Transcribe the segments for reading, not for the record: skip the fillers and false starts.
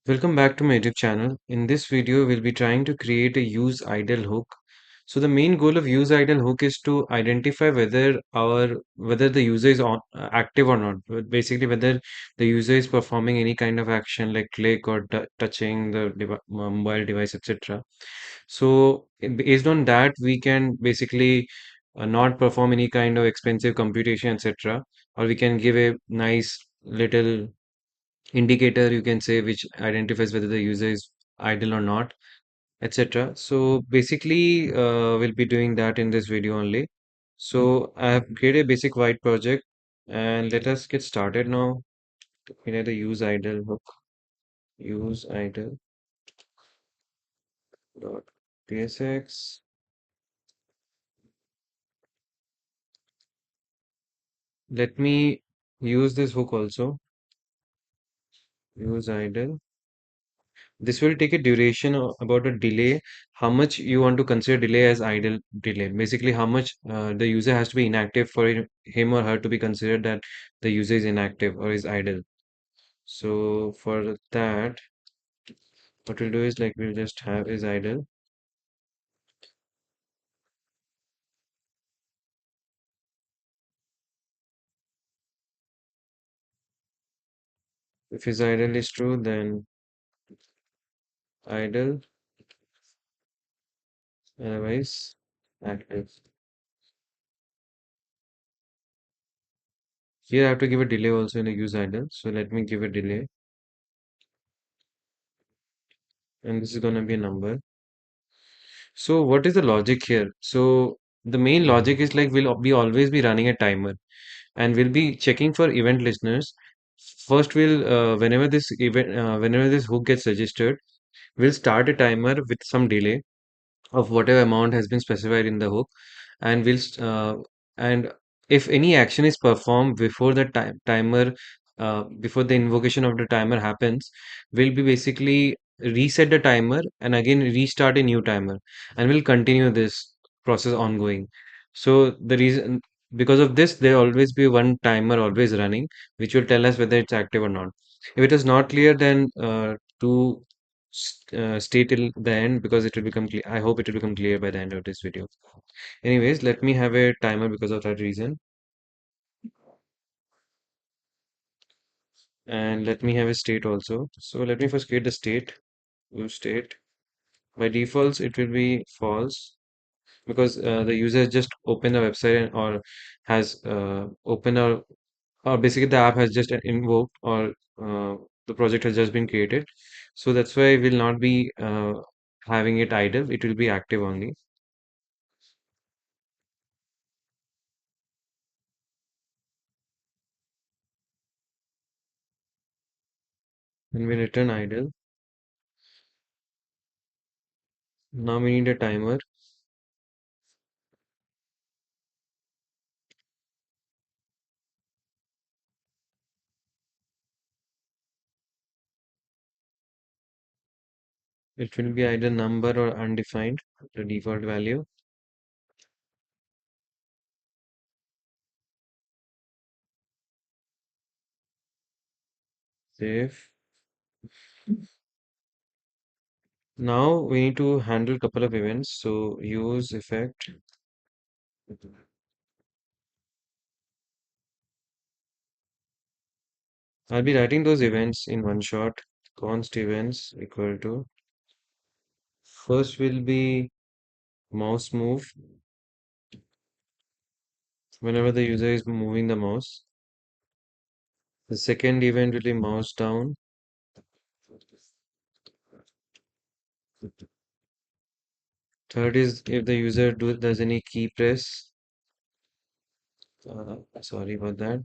Welcome back to my YouTube channel. In this video, we'll be trying to create a use idle hook. So the main goal of use idle hook is to identify whether the user is active or not. Basically, whether the user is performing any kind of action like click or touching the mobile device, etc. So based on that, we can basically not perform any kind of expensive computation, etc. Or we can give a nice little indicator, you can say, which identifies whether the user is idle or not, etc. So basically we'll be doing that in this video only. So I have created a basic white project, and let us get started now. To create the use idle hook, use idle dot tsx. Let me use this hook also, use idle. This will take a duration about a delay, how much you want to consider delay as idle delay. Basically, how much the user has to be inactive for him or her to be considered that the user is inactive or is idle. So for that, what we'll do is like we'll just have is idle. If is idle is true, then idle, otherwise active. Here I have to give a delay also in the use idle. So let me give a delay, and this is gonna be a number. So what is the logic here? So the main logic is like we'll be always be running a timer, and we'll be checking for event listeners. First, we'll whenever this hook gets registered, we'll start a timer with some delay of whatever amount has been specified in the hook, and and if any action is performed before the timer, before the invocation of the timer happens, we'll be basically reset the timer and again restart a new timer, and we'll continue this process ongoing. So the reason, because of this, there always be one timer always running, which will tell us whether it's active or not. If it is not clear, then to stay till the end, because it will become clear. I hope it will become clear by the end of this video. Anyways, let me have a timer because of that reason. And let me have a state also. So let me first create the state. Use state. By defaults, it will be false because the user has just opened the website or has opened or basically the app has just invoked, or the project has just been created. So that's why we will not be having it idle. It will be active only. When we return idle, now we need a timer. It will be either number or undefined, the default value. Save. Now we need to handle a couple of events. So use effect. I'll be writing those events in one shot. Const events equal to, first will be mouse move whenever the user is moving the mouse. The second event will be mouse down. Third is if the user does any key press. Sorry about that.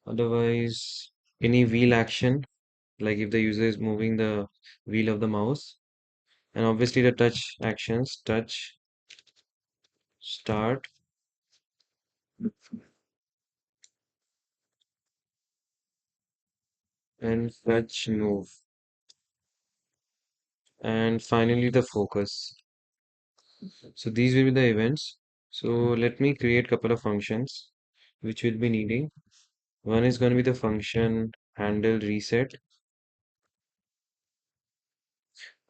Otherwise, any wheel action, like if the user is moving the wheel of the mouse. And obviously the touch actions, touch, start, and touch, move. And finally the focus. So these will be the events. So let me create a couple of functions which we'll be needing. One is going to be the function handle reset.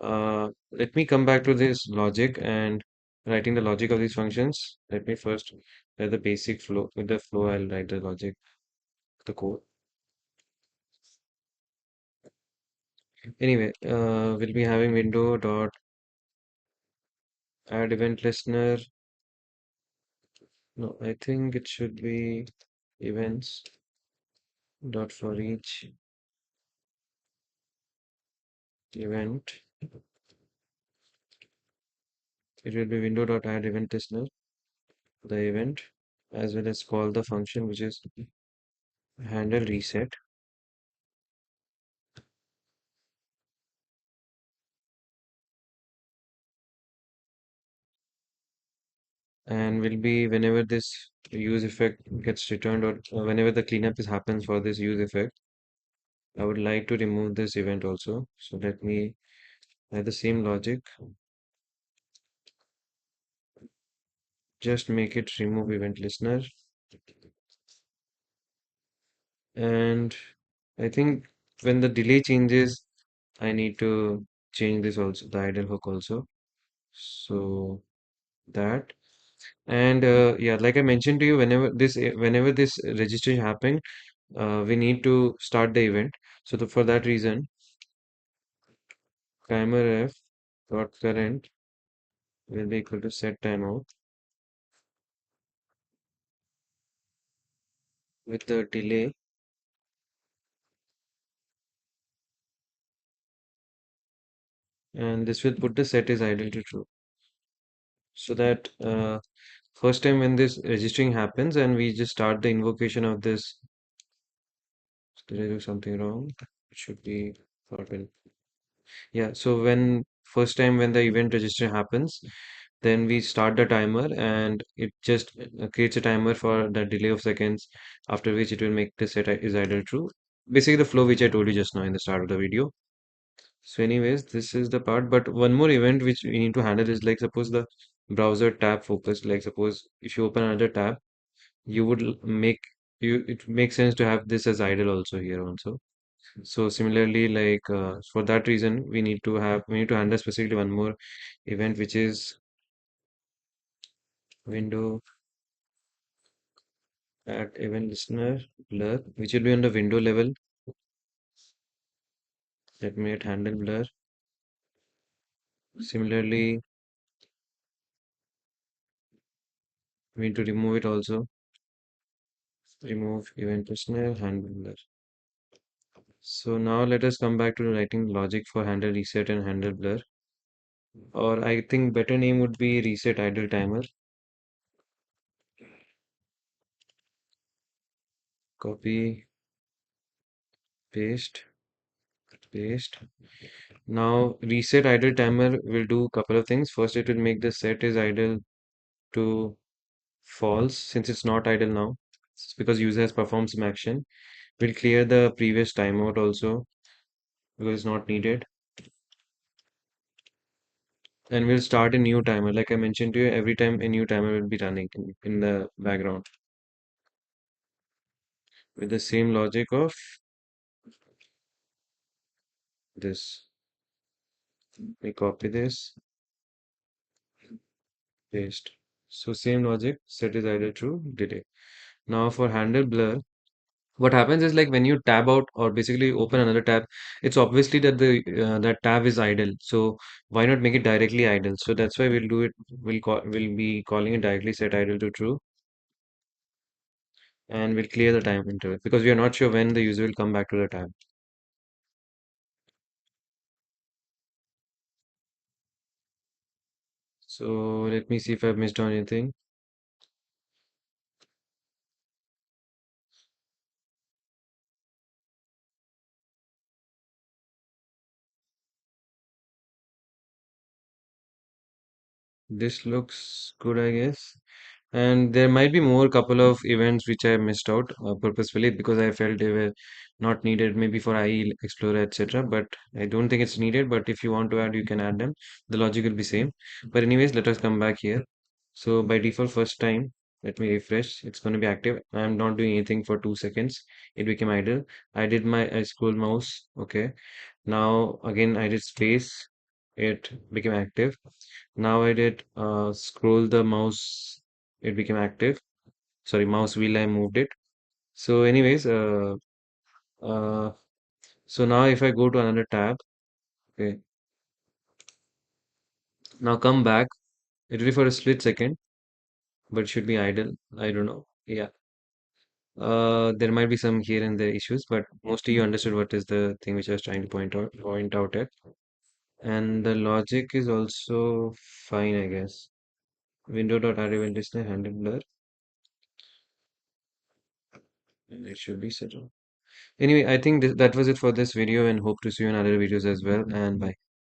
Let me come back to this logic and writing the logic of these functions. Let me first write the basic flow. With the flow, I'll write the logic, the code. Anyway, we'll be having window dot add event listener. No, I think it should be events dot for each event. It will be window dot add event listener, the event, as well as call the function which is handle reset. And will be whenever this use effect gets returned, or whenever the cleanup is happens for this use effect, I would like to remove this event also. So let me add the same logic, just make it remove event listener. And I think when the delay changes, I need to change this also, the idle hook also. So that. And yeah, like I mentioned to you, whenever this registration happened, we need to start the event. So for that reason, timer f dot current will be equal to set timeout with the delay, and this will put the set is idle to true. So that first time when this registering happens and we just start the invocation of this, did I do something wrong? It should be open. Yeah, so when first time when the event register happens, then we start the timer and it just creates a timer for the delay of seconds, after which it will make the set is idle true. Basically the flow which I told you just now in the start of the video. So anyways, this is the part, but one more event which we need to handle is like suppose the browser tab focused, like suppose if you open another tab, you would make it makes sense to have this as idle also here also. So similarly, like for that reason, we need to handle specifically one more event which is window at event listener blur, which will be on the window level. Let me hit handle blur. Similarly, we need to remove it also. Remove event listener handle blur. So now let us come back to writing logic for handle reset and handle blur. Or I think better name would be reset idle timer. Copy, paste, paste. Now reset idle timer will do a couple of things. First, it will make the set is idle to false since it's not idle now. It's because user has performed some action. We'll clear the previous timeout also because it's not needed. And we'll start a new timer. Like I mentioned to you, every time a new timer will be running in the background with the same logic of this. We copy this, paste. So same logic, set is idle true, delay. Now for handle blur, what happens is like when you tab out or basically open another tab, it's obviously that the that tab is idle. So why not make it directly idle? So that's why we'll do it. We'll be calling it directly set idle to true, and we'll clear the time interval because we are not sure when the user will come back to the tab. So let me see if I've missed on anything. This looks good, I guess. And there might be more couple of events which I missed out purposefully because I felt they were not needed, maybe for IE Explorer, etc. But I don't think it's needed. But if you want to add, you can add them. The logic will be same. But anyways, let us come back here. So by default, first time Let me refresh. It's going to be active. I'm not doing anything for 2 seconds. It became idle. I scroll mouse. Okay. Now again I did space. It became active. Now I did scroll the mouse. It became active. Sorry, mouse wheel, I moved it. So anyways, uh, so now if I go to another tab, okay, now come back. It will be for a split second, but it should be idle. I don't know. Yeah. There might be some here and there issues, but mostly you understood what is the thing which I was trying to point out at. And the logic is also fine, I guess. Window.add event listener handler. It should be set on. Anyway, I think that was it for this video and hope to see you in other videos as well. And bye.